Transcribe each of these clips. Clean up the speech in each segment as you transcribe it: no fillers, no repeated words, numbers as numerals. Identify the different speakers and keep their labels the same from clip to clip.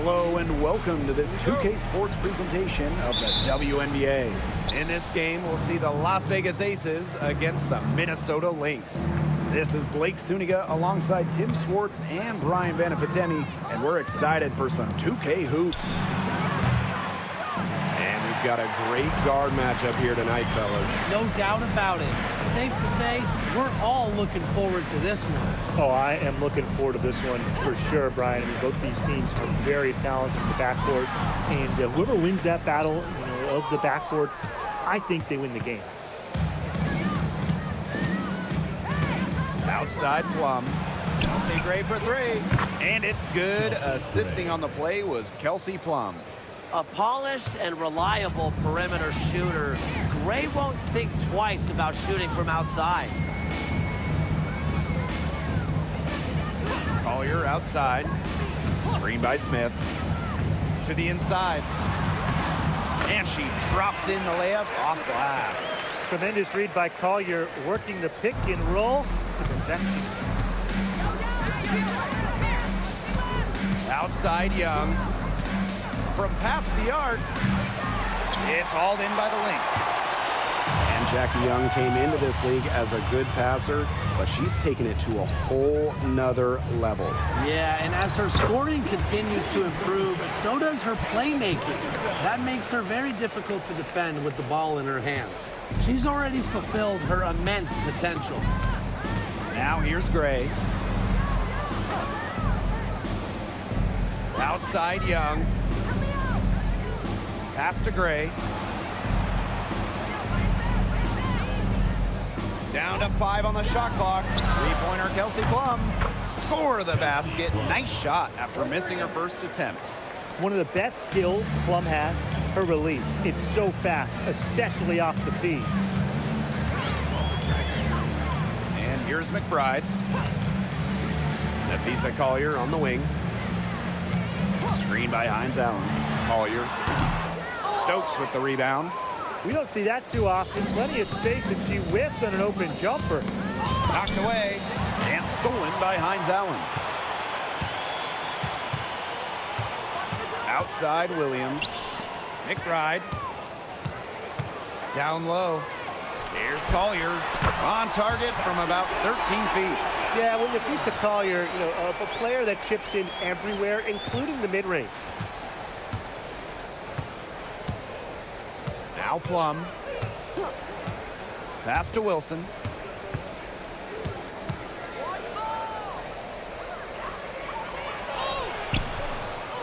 Speaker 1: Hello and welcome to this 2K Sports presentation of the WNBA.
Speaker 2: In this game, we'll see the Las Vegas Aces against the Minnesota Lynx.
Speaker 1: This is Blake Suniga alongside Tim Swartz and Brian Banafitemi, and we're excited for some 2K hoops.
Speaker 3: And we've got a great guard matchup here tonight, fellas.
Speaker 4: No doubt about it. Safe to say, we're all looking forward to this one.
Speaker 5: Oh, I am looking forward to this one for sure, Brian. I mean, both these teams are very talented in the backcourt, and whoever wins that battle, of the backcourts, I think they win the game.
Speaker 2: Outside Plum. Kelsey Gray for three. And it's good. Assisting on the play was Kelsey Plum.
Speaker 6: A polished and reliable perimeter shooter. Gray won't think twice about shooting from outside.
Speaker 2: Collier outside. Screen by Smith. To the inside. And she drops in the layup off glass.
Speaker 5: Tremendous read by Collier, working the pick and roll to perfection.
Speaker 2: Outside Young. From past the arc, it's hauled in by the Lynx.
Speaker 1: And Jackie Young came into this league as a good passer, but she's taken it to a whole nother level.
Speaker 4: Yeah, and as her scoring continues to improve, so does her playmaking. That makes her very difficult to defend with the ball in her hands. She's already fulfilled her immense potential.
Speaker 2: Now here's Gray. Outside Young. Pass to Gray. Down to 5 on the shot clock. Three-pointer Kelsey Plum. Score the basket. Nice shot after missing her first attempt.
Speaker 5: One of the best skills Plum has, her release. It's so fast, especially off the feed.
Speaker 2: And here's McBride.
Speaker 3: Nafisa Collier on the wing.
Speaker 1: Screen by Hines Allen.
Speaker 2: Collier. Stokes with the rebound.
Speaker 5: We don't see that too often. Plenty of space, and she whiffs on an open jumper.
Speaker 2: Knocked away.
Speaker 1: And stolen by Hines Allen.
Speaker 2: Outside Williams. McBride. Down low. Here's Collier. On target from about 13 feet.
Speaker 5: Yeah, well, Nafisa Collier, a player that chips in everywhere, including the mid-range.
Speaker 2: Now Plum. Pass to Wilson.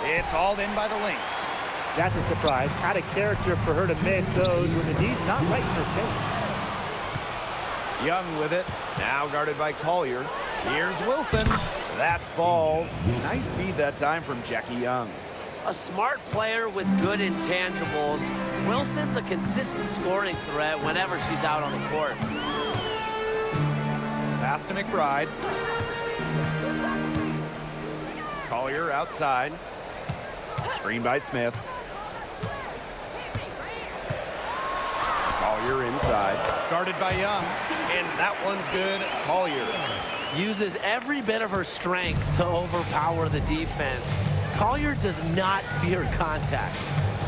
Speaker 2: It's hauled in by the Lynx.
Speaker 5: That's a surprise. Out of character for her to miss those when the D's not right in her face.
Speaker 2: Young with it. Now guarded by Collier. Here's Wilson. That falls. Nice feed that time from Jackie Young.
Speaker 6: A smart player with good intangibles. Wilson's a consistent scoring threat whenever she's out on the court.
Speaker 2: Pass to McBride. Collier outside. Screen by Smith. Collier inside. Guarded by Young. And that one's good. Collier.
Speaker 6: Uses every bit of her strength to overpower the defense. Collier does not fear contact.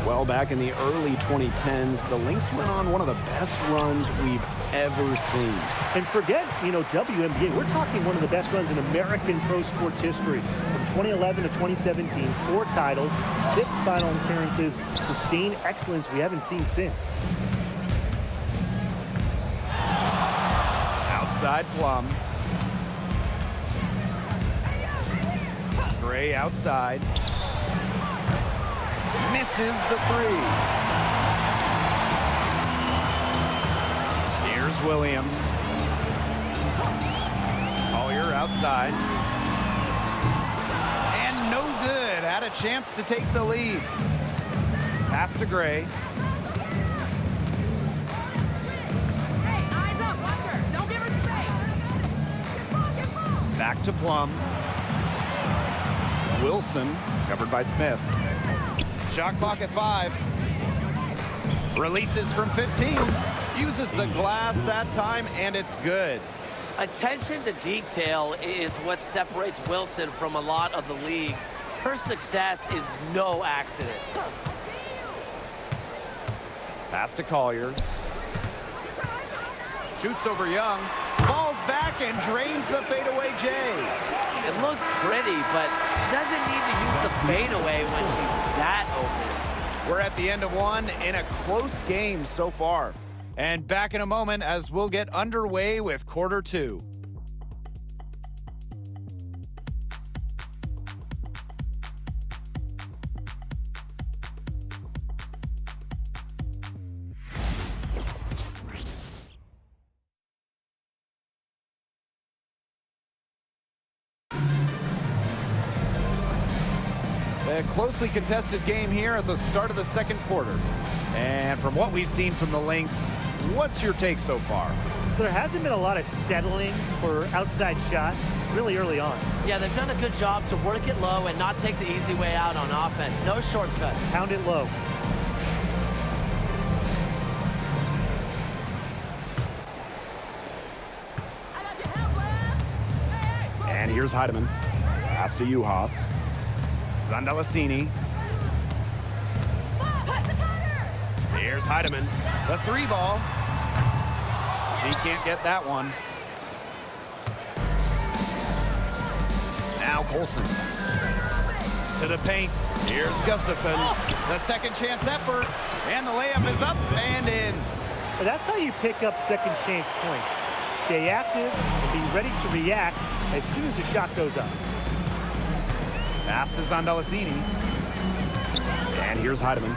Speaker 1: Well, back in the early 2010s, the Lynx went on one of the best runs we've ever seen.
Speaker 5: And forget, WNBA, we're talking one of the best runs in American pro sports history. From 2011 to 2017, 4 titles, 6 final appearances, sustained excellence we haven't seen since.
Speaker 2: Outside Plum. Gray outside. Misses the three. Here's Williams. Collier outside. And no good. Had a chance to take the lead. Pass to Gray.
Speaker 7: Hey, eyes up, watch her. Don't give her space. Get ball.
Speaker 2: Back to Plum. Wilson covered by Smith. Shot clock at 5. Releases from 15. Uses the glass that time, and it's good.
Speaker 6: Attention to detail is what separates Wilson from a lot of the league. Her success is no accident.
Speaker 2: Pass to Collier. Shoots over Young. Falls back and drains the fadeaway J.
Speaker 6: It looked pretty, but she doesn't need to use the fadeaway when she's that open.
Speaker 2: We're at the end of one in a close game so far. And back in a moment as we'll get underway with quarter two. A closely contested game here at the start of the second quarter. And from what we've seen from the Lynx, what's your take so far?
Speaker 5: There hasn't been a lot of settling for outside shots really early on.
Speaker 6: Yeah, they've done a good job to work it low and not take the easy way out on offense. No shortcuts.
Speaker 5: Pound it low.
Speaker 7: I got your help, left. Hey,
Speaker 1: And here's Heidemann. Pass to Juhas.
Speaker 2: Zandalasini.
Speaker 7: pass the cutter.
Speaker 2: Here's Heidemann. The three ball. She can't get that one. Now Colson. To the paint. Here's Gustafson. The second chance effort. And the layup is up and in.
Speaker 5: But that's how you pick up second chance points. Stay active and be ready to react as soon as the shot goes up.
Speaker 2: Pass to Zandalasini.
Speaker 1: And here's Heidemann.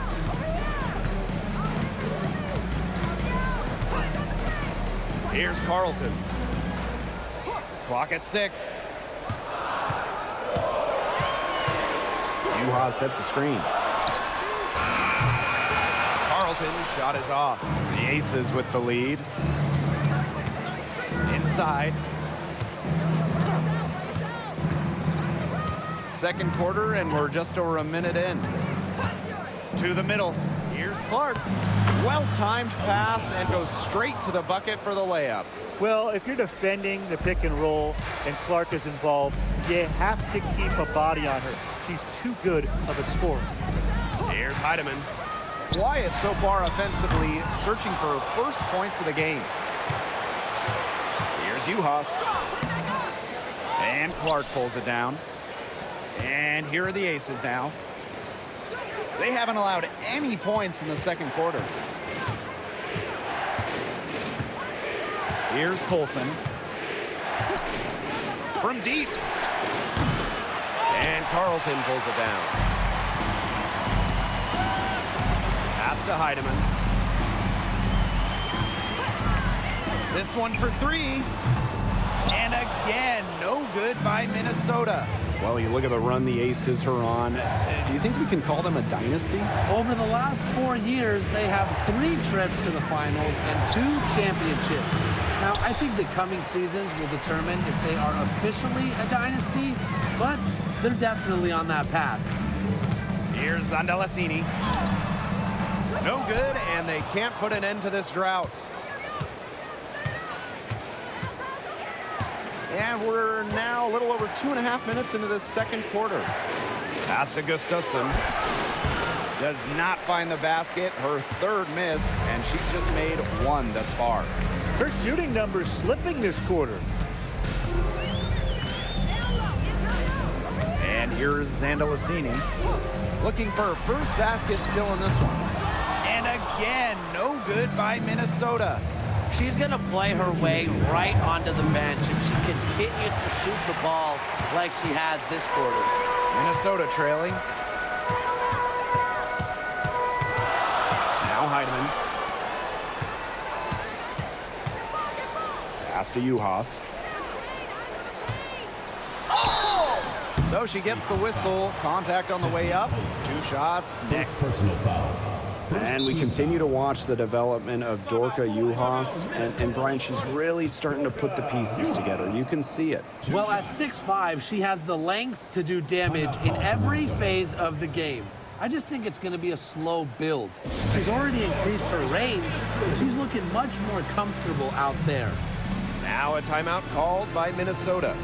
Speaker 2: Here's Carlton. Clock at 6.
Speaker 1: Juhas sets the screen.
Speaker 2: Carlton shot is off. The Aces with the lead. Inside. Second quarter, and we're just over a minute in. To the middle. Here's Clark. Well-timed pass and goes straight to the bucket for the layup.
Speaker 5: Well, if you're defending the pick and roll and Clark is involved, you have to keep a body on her. She's too good of a scorer.
Speaker 2: Here's Heidemann. Quiet so far offensively, searching for her first points of the game. Here's Juhas. And Clark pulls it down. And here are the Aces now. They haven't allowed any points in the second quarter. Here's Colson. From deep.
Speaker 3: And Carlton pulls it down.
Speaker 2: Pass to Heidemann. This one for three. And again, no good by Minnesota.
Speaker 1: Well, you look at the run the Aces are on. Do you think we can call them a dynasty?
Speaker 4: Over the last 4 years, they have 3 trips to the finals and 2 championships. Now, I think the coming seasons will determine if they are officially a dynasty, but they're definitely on that path.
Speaker 2: Here's Zandalasini. No good, and they can't put an end to this drought. And we're now a little over 2.5 minutes into this second quarter. Pass to Gustafson. Does not find the basket. Her third miss, and she's just made 1 thus far.
Speaker 5: Her shooting numbers slipping this quarter.
Speaker 2: And here's Zandalasini. Looking for her first basket still in this one. And again, no good by Minnesota.
Speaker 6: She's going to play her way right onto the bench if she continues to shoot the ball like she has this quarter.
Speaker 2: Minnesota trailing.
Speaker 1: Now Heidemann. Pass to Juhas.
Speaker 2: So she gets the whistle. Contact on the way up. 2 shots. Next.
Speaker 1: And we continue to watch the development of Dorka Juhas. And Brian, she's really starting to put the pieces together. You can see it.
Speaker 4: Well, at 6'5", she has the length to do damage in every phase of the game. I just think it's going to be a slow build. She's already increased her range, and she's looking much more comfortable out there.
Speaker 3: Now a timeout called by Minnesota.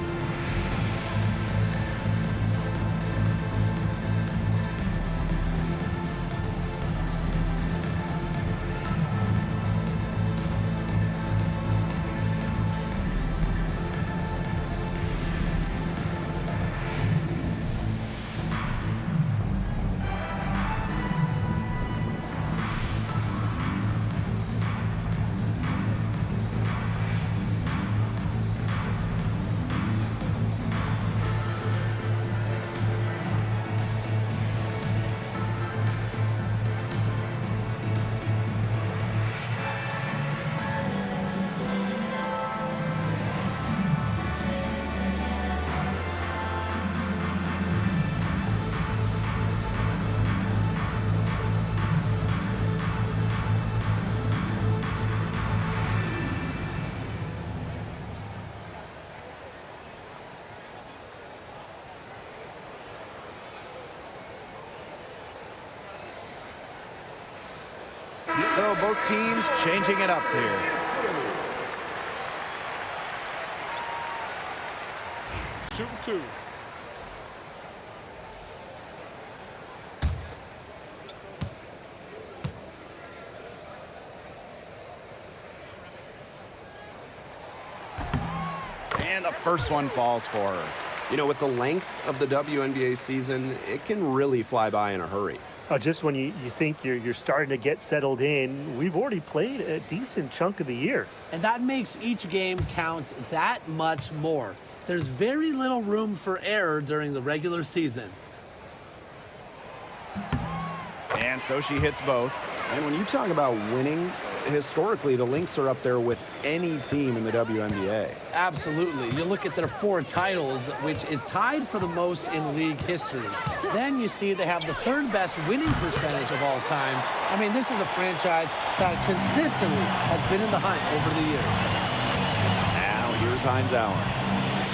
Speaker 2: So both teams changing it up here.
Speaker 3: Shooting 2.
Speaker 2: And the first one falls for her.
Speaker 3: You know, with the length of the WNBA season, it can really fly by in a hurry.
Speaker 5: Just when you think you're starting to get settled in, we've already played a decent chunk of the year.
Speaker 4: And that makes each game count that much more. There's very little room for error during the regular season.
Speaker 2: And so she hits both.
Speaker 1: And when you talk about winning, historically, the Lynx are up there with any team in the WNBA.
Speaker 4: Absolutely. You look at their 4 titles, which is tied for the most in league history. Then you see they have the 3rd best winning percentage of all time. I mean, this is a franchise that consistently has been in the hunt over the years.
Speaker 2: Now here's Hines Allen.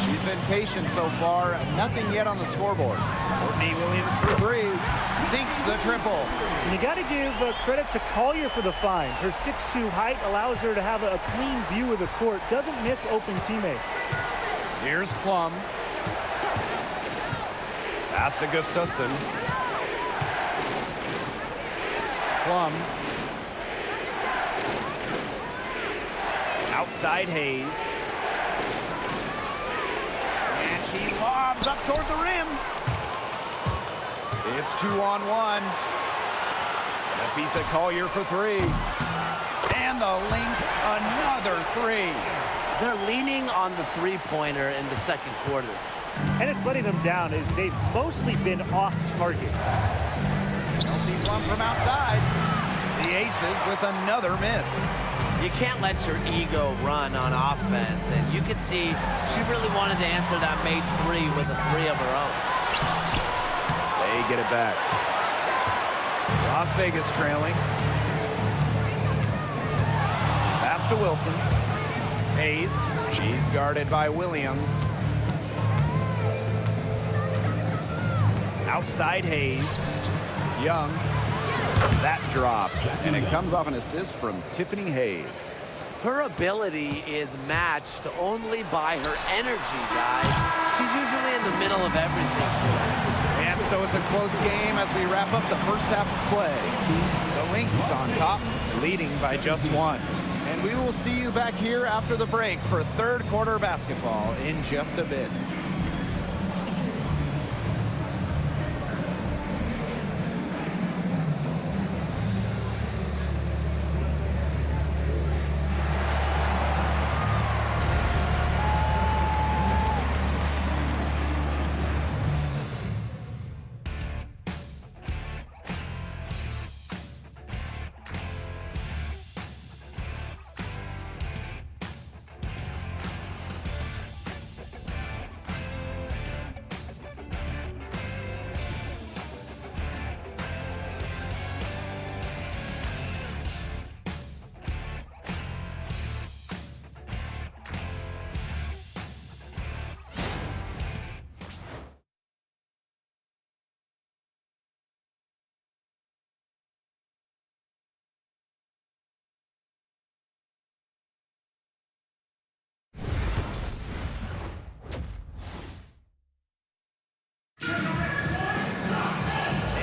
Speaker 2: She's been patient so far. Nothing yet on the scoreboard. Courtney Williams for 3. Sinks the triple.
Speaker 5: And you got to give credit to Collier for the find. Her 6'2" height allows her to have a clean view of the court. Doesn't miss open teammates.
Speaker 2: Here's Plum. Pass to Gustafson. Plum. Outside Hayes. And she lobs up toward the rim. It's 2-on-1. Nafisa Collier for 3. And the Lynx another 3.
Speaker 6: They're leaning on the three-pointer in the second quarter.
Speaker 5: And it's letting them down as they've mostly been off target.
Speaker 2: Chelsea Plum from outside. The Aces with another miss.
Speaker 6: You can't let your ego run on offense, and you could see she really wanted to answer that made 3 with a 3 of her own.
Speaker 2: They get it back. Las Vegas trailing. Pass to Wilson. Hayes. She's guarded by Williams. Outside Hayes. Young. That drops, and it comes off an assist from Tiffany Hayes.
Speaker 6: Her ability is matched only by her energy, guys. She's usually in the middle of everything.
Speaker 2: And so it's a close game as we wrap up the first half of play. The Lynx on top, leading by just 1. And we will see you back here after the break for third quarter basketball in just a bit.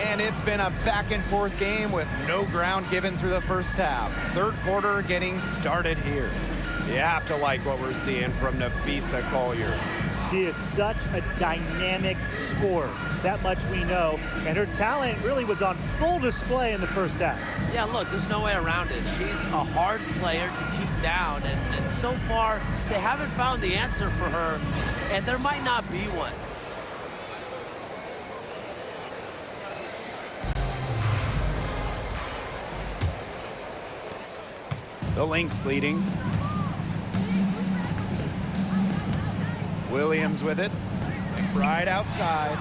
Speaker 2: And it's been a back and forth game with no ground given through the first half. Third quarter getting started here. You have to like what we're seeing from Nafisa Collier.
Speaker 5: She is such a dynamic scorer. That much we know. And her talent really was on full display in the first half.
Speaker 6: Yeah, look, there's no way around it. She's a hard player to keep down, and so far, they haven't found the answer for her, and there might not be one.
Speaker 2: The Lynx leading. Williams with it. McBride outside.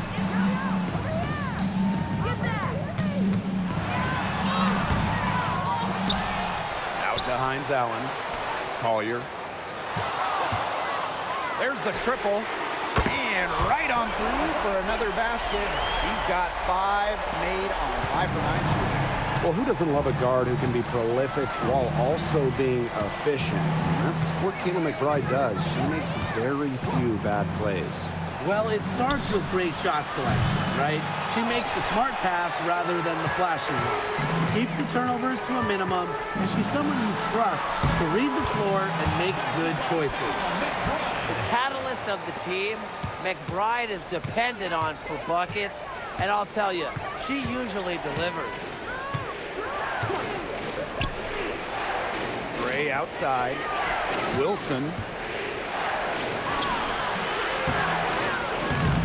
Speaker 2: Out to Hines Allen. Collier. There's the triple. And right on through for another basket. He's got 5 made on 5 for 9 shooting.
Speaker 1: Well, who doesn't love a guard who can be prolific while also being efficient? That's what Kayla McBride does. She makes very few bad plays.
Speaker 4: Well, it starts with great shot selection, right? She makes the smart pass rather than the flashy one. She keeps the turnovers to a minimum, and she's someone you trust to read the floor and make good choices.
Speaker 6: The catalyst of the team, McBride is depended on for buckets, and I'll tell you, she usually delivers.
Speaker 2: Gray outside. Wilson.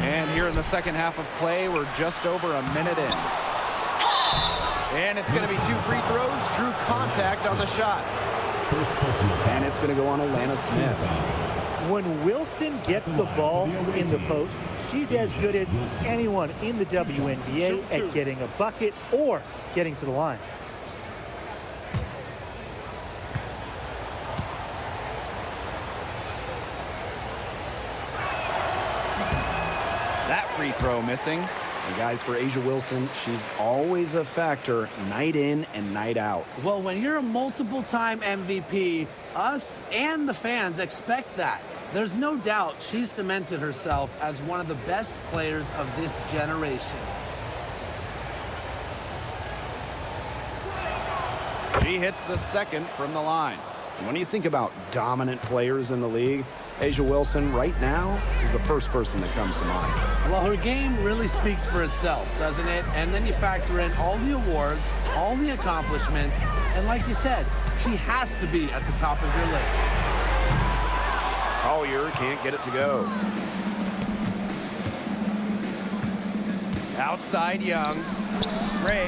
Speaker 2: And here in the second half of play, we're just over a minute in. And it's going to be 2 free throws. Drew contact on the shot.
Speaker 1: And it's going to go on Alana Smith.
Speaker 5: When Wilson gets the ball in the post, she's as good as anyone in the WNBA at getting a bucket or getting to the line.
Speaker 2: That free throw missing.
Speaker 1: And guys, for A'ja Wilson, she's always a factor night in and night out.
Speaker 4: Well, when you're a multiple-time MVP, us and the fans expect that. There's no doubt she's cemented herself as one of the best players of this generation.
Speaker 2: She hits the second from the line.
Speaker 1: And when you think about dominant players in the league, A'ja Wilson right now is the first person that comes to mind.
Speaker 4: Well, her game really speaks for itself, doesn't it? And then you factor in all the awards, all the accomplishments, and like you said, she has to be at the top of your list.
Speaker 2: Collier can't get it to go. Outside Young. Gray.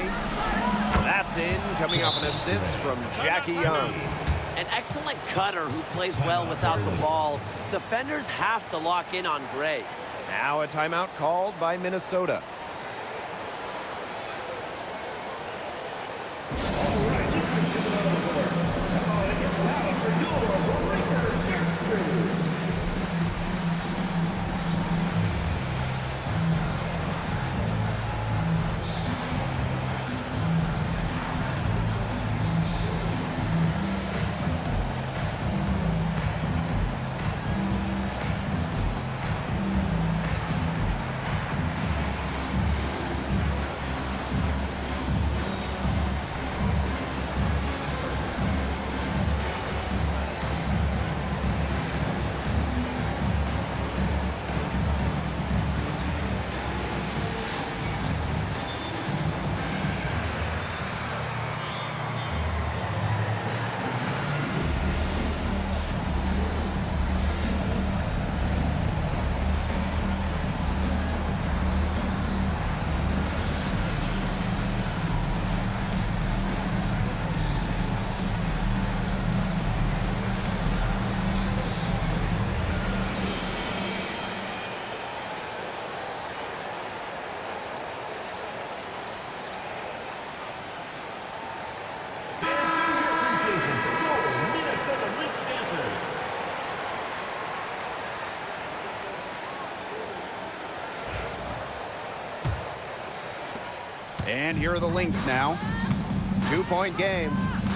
Speaker 2: That's in, coming off an assist from Jackie Young.
Speaker 6: An excellent cutter who plays well without the ball. Defenders have to lock in on Gray.
Speaker 2: Now a timeout called by Minnesota. And here are the Lynx now. 2-point game.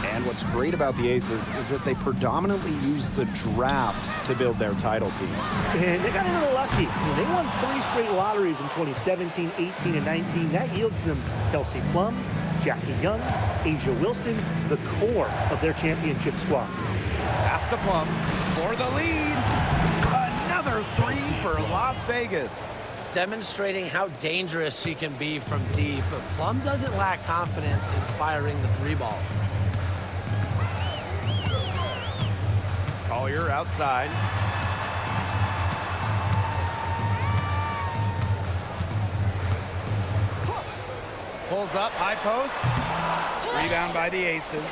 Speaker 1: And what's great about the Aces is that they predominantly use the draft to build their title teams.
Speaker 5: And they got a little lucky. They won 3 straight lotteries in 2017, 18, and 19. That yields them Kelsey Plum, Jackie Young, A'ja Wilson, the core of their championship squads.
Speaker 2: Pass to Plum for the lead. Another 3 for Las Vegas.
Speaker 6: Demonstrating how dangerous she can be from deep, but Plum doesn't lack confidence in firing the 3-ball.
Speaker 2: Collier outside. Pulls up, high post. Rebound by the Aces.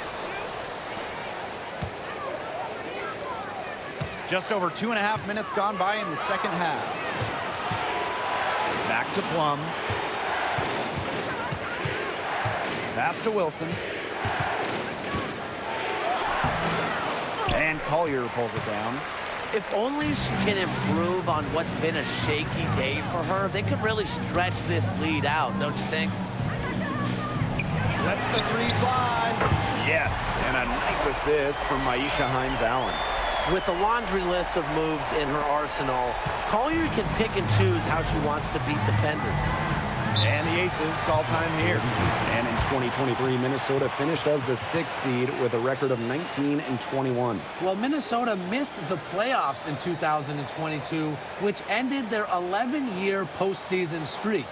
Speaker 2: Just over 2.5 minutes gone by in the second half. Back to Plum. Pass to Wilson. And Collier pulls it down.
Speaker 6: If only she can improve on what's been a shaky day for her, they could really stretch this lead out, don't you think?
Speaker 2: Let's lets the three fly. Yes, and a nice assist from Maisha Hines-Allen.
Speaker 6: With a laundry list of moves in her arsenal, Collier can pick and choose how she wants to beat defenders.
Speaker 2: And the Aces call time here.
Speaker 1: And in 2023, Minnesota finished as the 6th seed with a record of 19-21.
Speaker 4: Well, Minnesota missed the playoffs in 2022, which ended their 11-year postseason streak.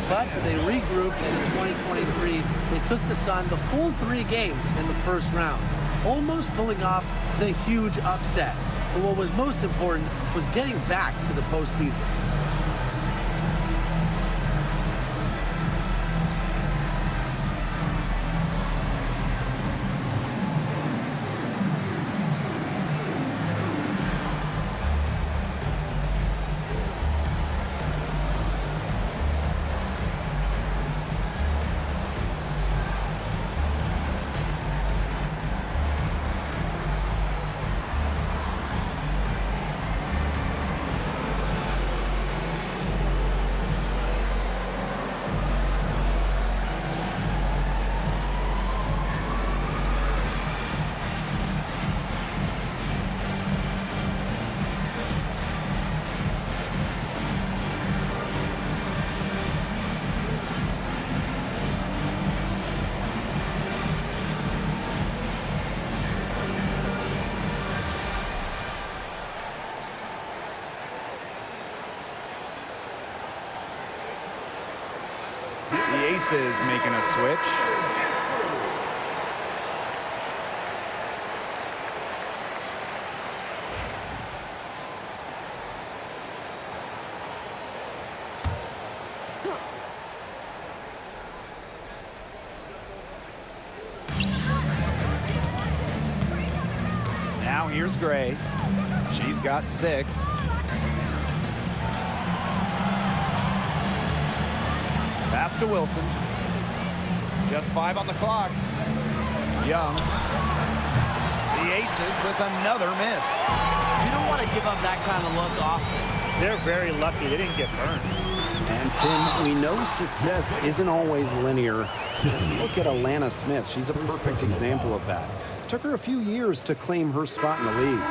Speaker 4: But they regrouped, and in 2023, they took the Sun the full 3 games in the first round, almost pulling off the huge upset. But what was most important was getting back to the postseason.
Speaker 2: The Aces making a switch. Now here's Gray. She's got 6. Pass to Wilson. Just 5 on the clock. Young. The Aces with another miss.
Speaker 6: You don't want to give up that kind of look often.
Speaker 5: They're very lucky they didn't get burned.
Speaker 1: And Tim, we know success isn't always linear. Just look at Alana Smith. She's a perfect example of that. Took her a few years to claim her spot in the league.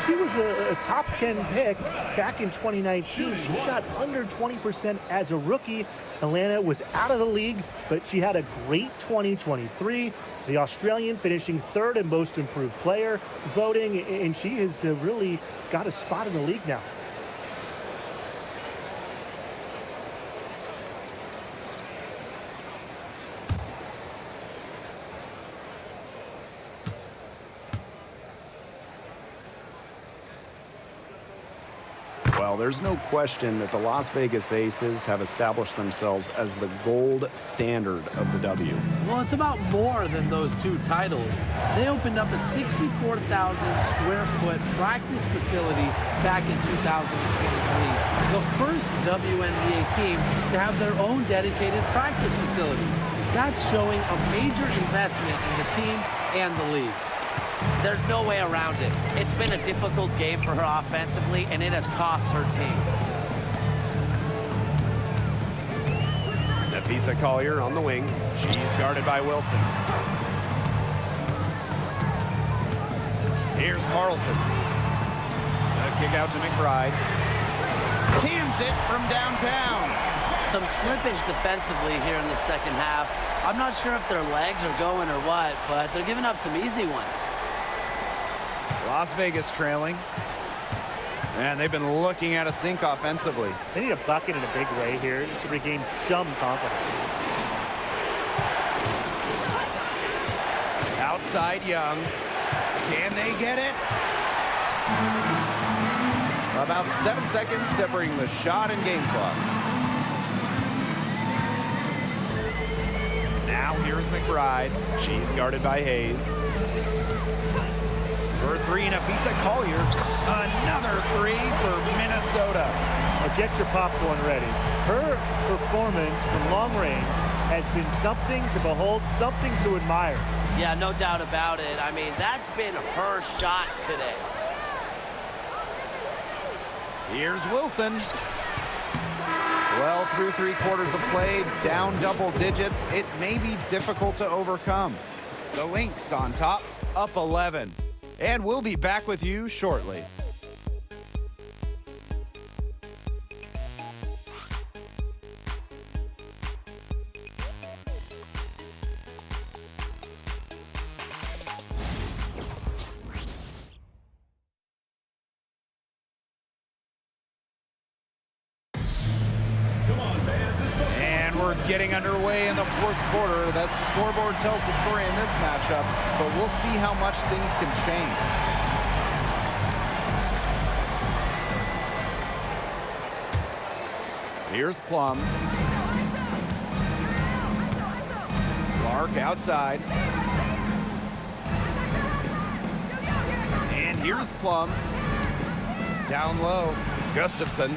Speaker 5: She was a top 10 pick back in 2019. She shot under 20% as a rookie. Alana was out of the league, but she had a great 2023. The Australian finishing 3rd in most improved player voting, and she has really got a spot in the league now.
Speaker 1: Well, there's no question that the Las Vegas Aces have established themselves as the gold standard of the W.
Speaker 4: Well, it's about more than those 2 titles. They opened up a 64,000 square foot practice facility back in 2023. The first WNBA team to have their own dedicated practice facility. That's showing a major investment in the team and the league.
Speaker 6: There's no way around it. It's been a difficult game for her offensively, and it has cost her team.
Speaker 2: Nafisa Collier on the wing. She's guarded by Wilson. Here's Carlton. A kick out to McBride. Cans it from downtown.
Speaker 6: Some slippage defensively here in the second half. I'm not sure if their legs are going or what, but they're giving up some easy ones.
Speaker 2: Las Vegas trailing. And they've been looking at a sink offensively.
Speaker 5: They need a bucket in a big way here to regain some confidence.
Speaker 2: Outside Young. Can they get it? About 7 seconds separating the shot and game clocks. Now here's McBride. She's guarded by Hayes. For 3, Nafisa Collier. Another 3 for Minnesota.
Speaker 5: Now get your popcorn ready. Her performance from long range has been something to behold, something to admire.
Speaker 6: Yeah, no doubt about it. I mean, that's been her shot today.
Speaker 2: Here's Wilson. Well, through 3 quarters of play, down double digits, it may be difficult to overcome. The Lynx on top, up 11. And we'll be back with you shortly. And we're getting underway in the 4th quarter. That scoreboard tells the story in this matchup, but we'll see how much things can change. Here's Plum. Clark outside. And here's Plum. Down low. Gustafson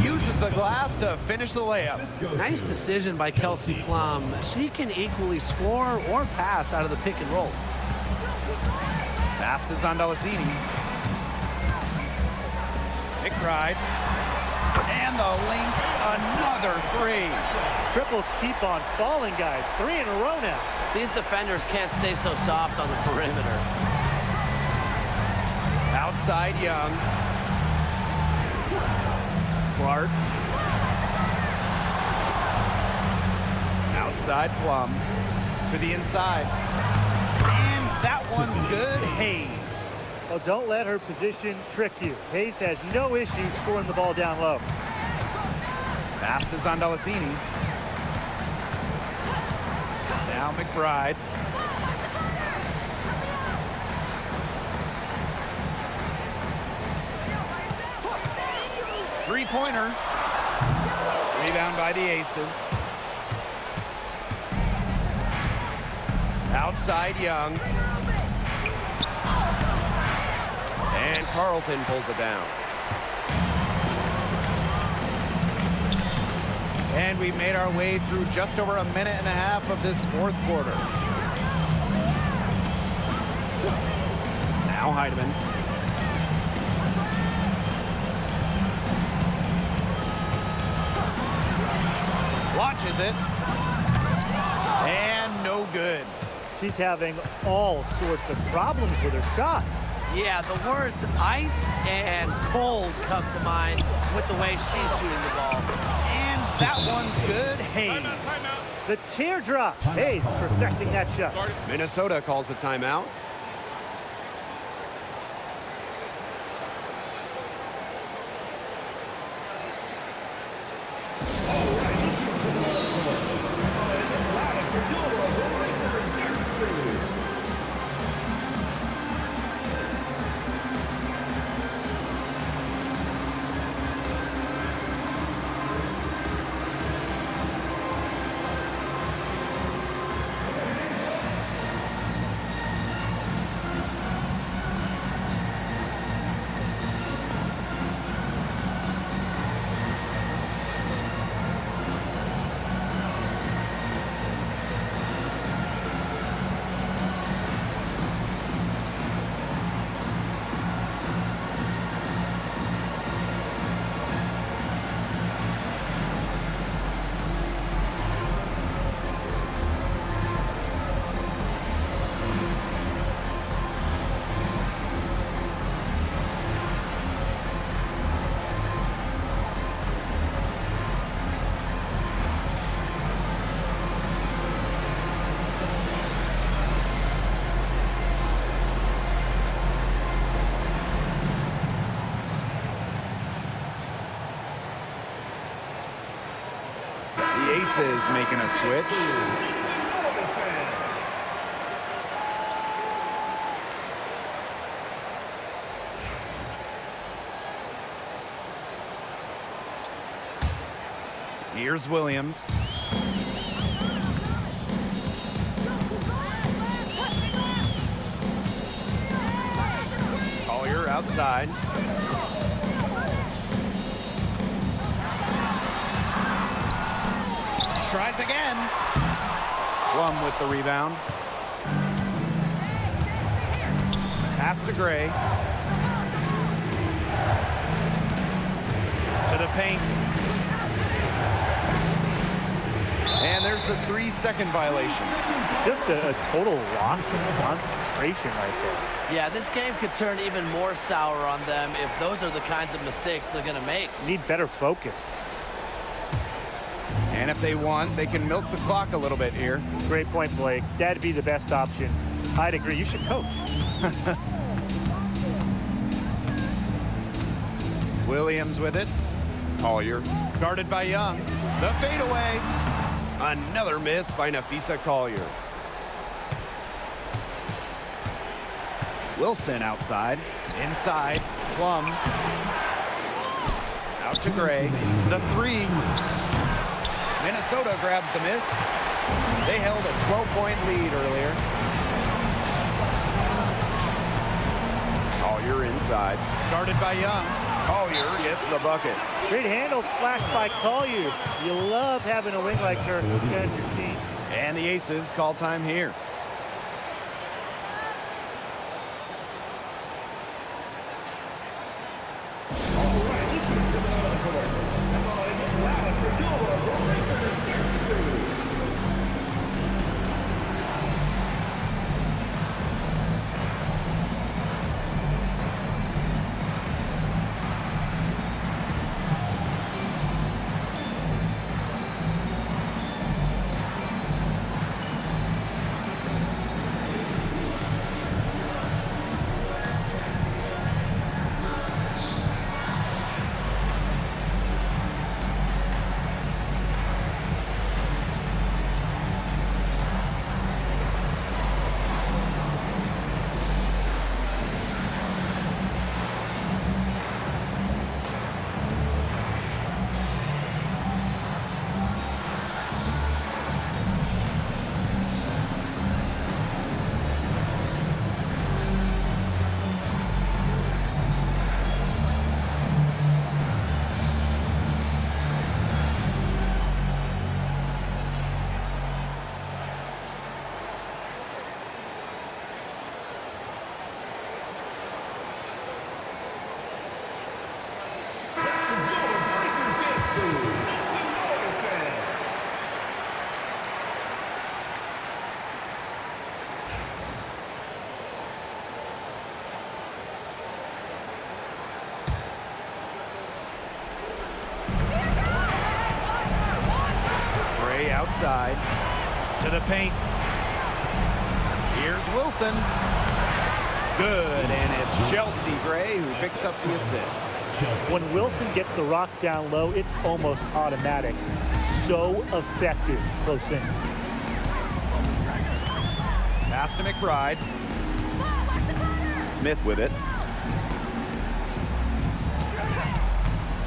Speaker 2: uses the glass to finish the layup.
Speaker 6: Nice decision by Kelsey Plum. She can equally score or pass out of the pick and roll.
Speaker 2: Pass is on Dallasini. McBride. And the Lynx, another 3.
Speaker 5: Triples keep on falling, guys. 3 in a row now.
Speaker 6: These defenders can't stay so soft on the perimeter.
Speaker 2: Outside Young. Clark. Outside Plum. To the inside. And that one's good. Hayes.
Speaker 5: Oh, don't let her position trick you. Hayes has no issue scoring the ball down low.
Speaker 2: Pass is on Dallasini. Now McBride. Three-pointer. Rebound by the Aces. Outside Young.
Speaker 3: And Carlton pulls it down.
Speaker 2: And we've made our way through just over a minute and a half of this 4th quarter. Now Heidemann. Launches it. And no good.
Speaker 5: She's having all sorts of problems with her shots.
Speaker 6: Yeah, the words ice and cold come to mind with the way she's shooting the ball.
Speaker 2: And that one's good. Hayes.
Speaker 5: The teardrop. Hayes perfecting that shot.
Speaker 3: Minnesota calls a timeout.
Speaker 2: The Aces making a switch. Here's Williams. Collier outside. Tries again. Plum with the rebound. Pass to Gray. To the paint. And there's the 3-second violation.
Speaker 5: Just a total loss of concentration right there.
Speaker 6: Yeah, this game could turn even more sour on them if those are the kinds of mistakes they're going to make.
Speaker 5: Need better focus.
Speaker 2: And if they want, they can milk the clock a little bit here.
Speaker 5: Great point, Blake. That'd be the best option. I'd agree. You should coach.
Speaker 2: Williams with it. Collier guarded by Young. The fadeaway. Another miss by Nafisa Collier. Wilson outside. Inside. Plum. Out to Gray. The 3. Minnesota grabs the miss. They held a 12-point lead earlier. Collier inside. Guarded by Young. Collier gets the bucket.
Speaker 5: Great handle flashed by Collier. You love having a wing like her on your team.
Speaker 2: And the Aces call time here. Outside to the paint. Here's Wilson. Good, and it's Chelsea Gray who picks up the assist.
Speaker 5: When Wilson gets the rock down low, it's almost automatic. So effective close in.
Speaker 2: Pass to McBride. Smith with it.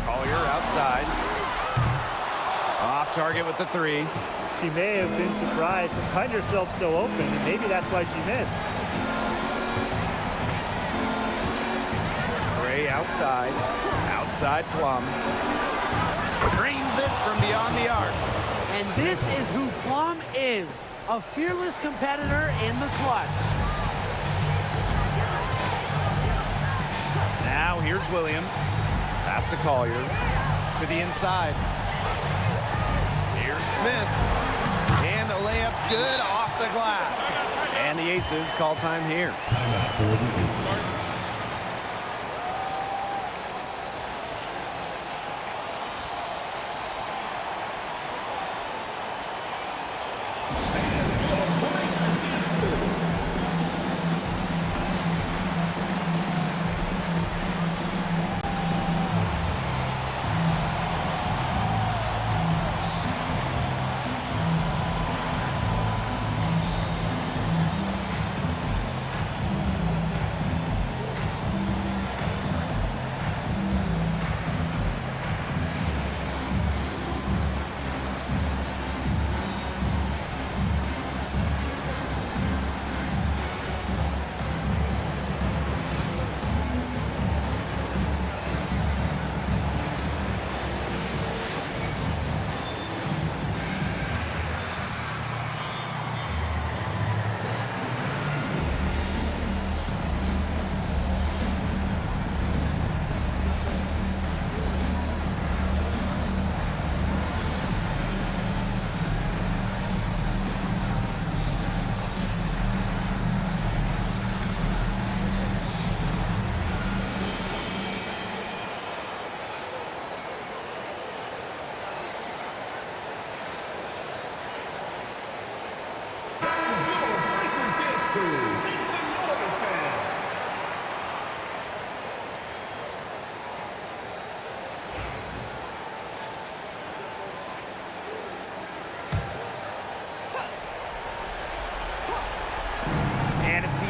Speaker 2: Collier outside. Off target with the 3.
Speaker 5: She may have been surprised to find herself so open, and maybe that's why she missed.
Speaker 2: Gray outside. Outside Plum. Drains it from beyond the arc.
Speaker 6: And this is who Plum is, a fearless competitor in the clutch.
Speaker 2: Now here's Williams. Pass to Collier. To the inside. Here's Smith. And the layup's good off the glass. And the Aces call time here.
Speaker 8: Timeout for the Aces.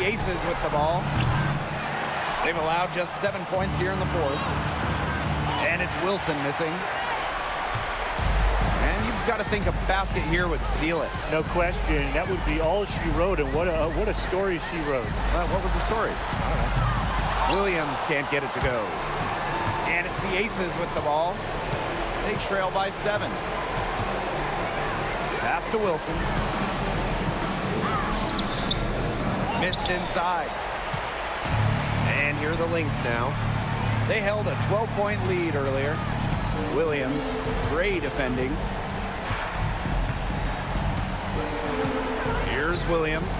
Speaker 2: the Aces with the ball. They've allowed just 7 points here in the fourth. And it's Wilson missing. And you've got to think a basket here would seal it.
Speaker 5: No question. That would be all she wrote, and what a story she wrote.
Speaker 2: What was the story? I don't know. Williams can't get it to go. And it's the Aces with the ball. They trail by 7. Pass to Wilson. Missed inside.
Speaker 3: And here are the Lynx now.
Speaker 2: They held a 12-point lead earlier. Williams, great defending. Here's Williams.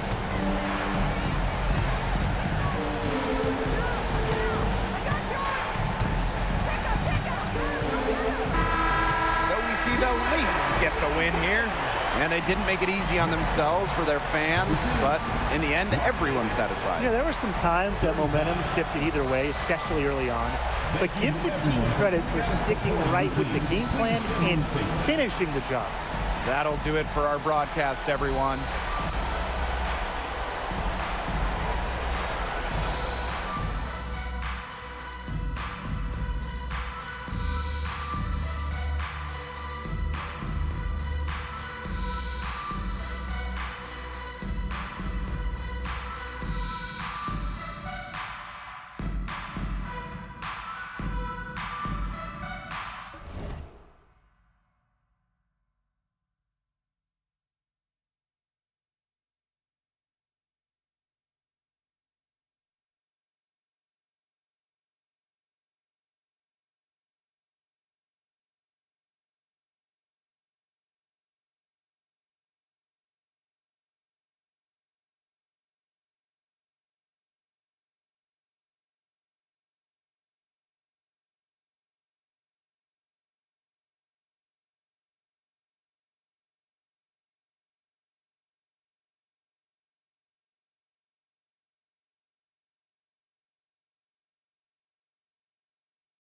Speaker 2: So we see the Lynx get the win here. And they didn't make it easy on themselves for their fans, but in the end, everyone's satisfied.
Speaker 5: Yeah, there were some times that momentum shifted either way, especially early on. But give the team credit for sticking right with the game plan and finishing the job.
Speaker 2: That'll do it for our broadcast, everyone.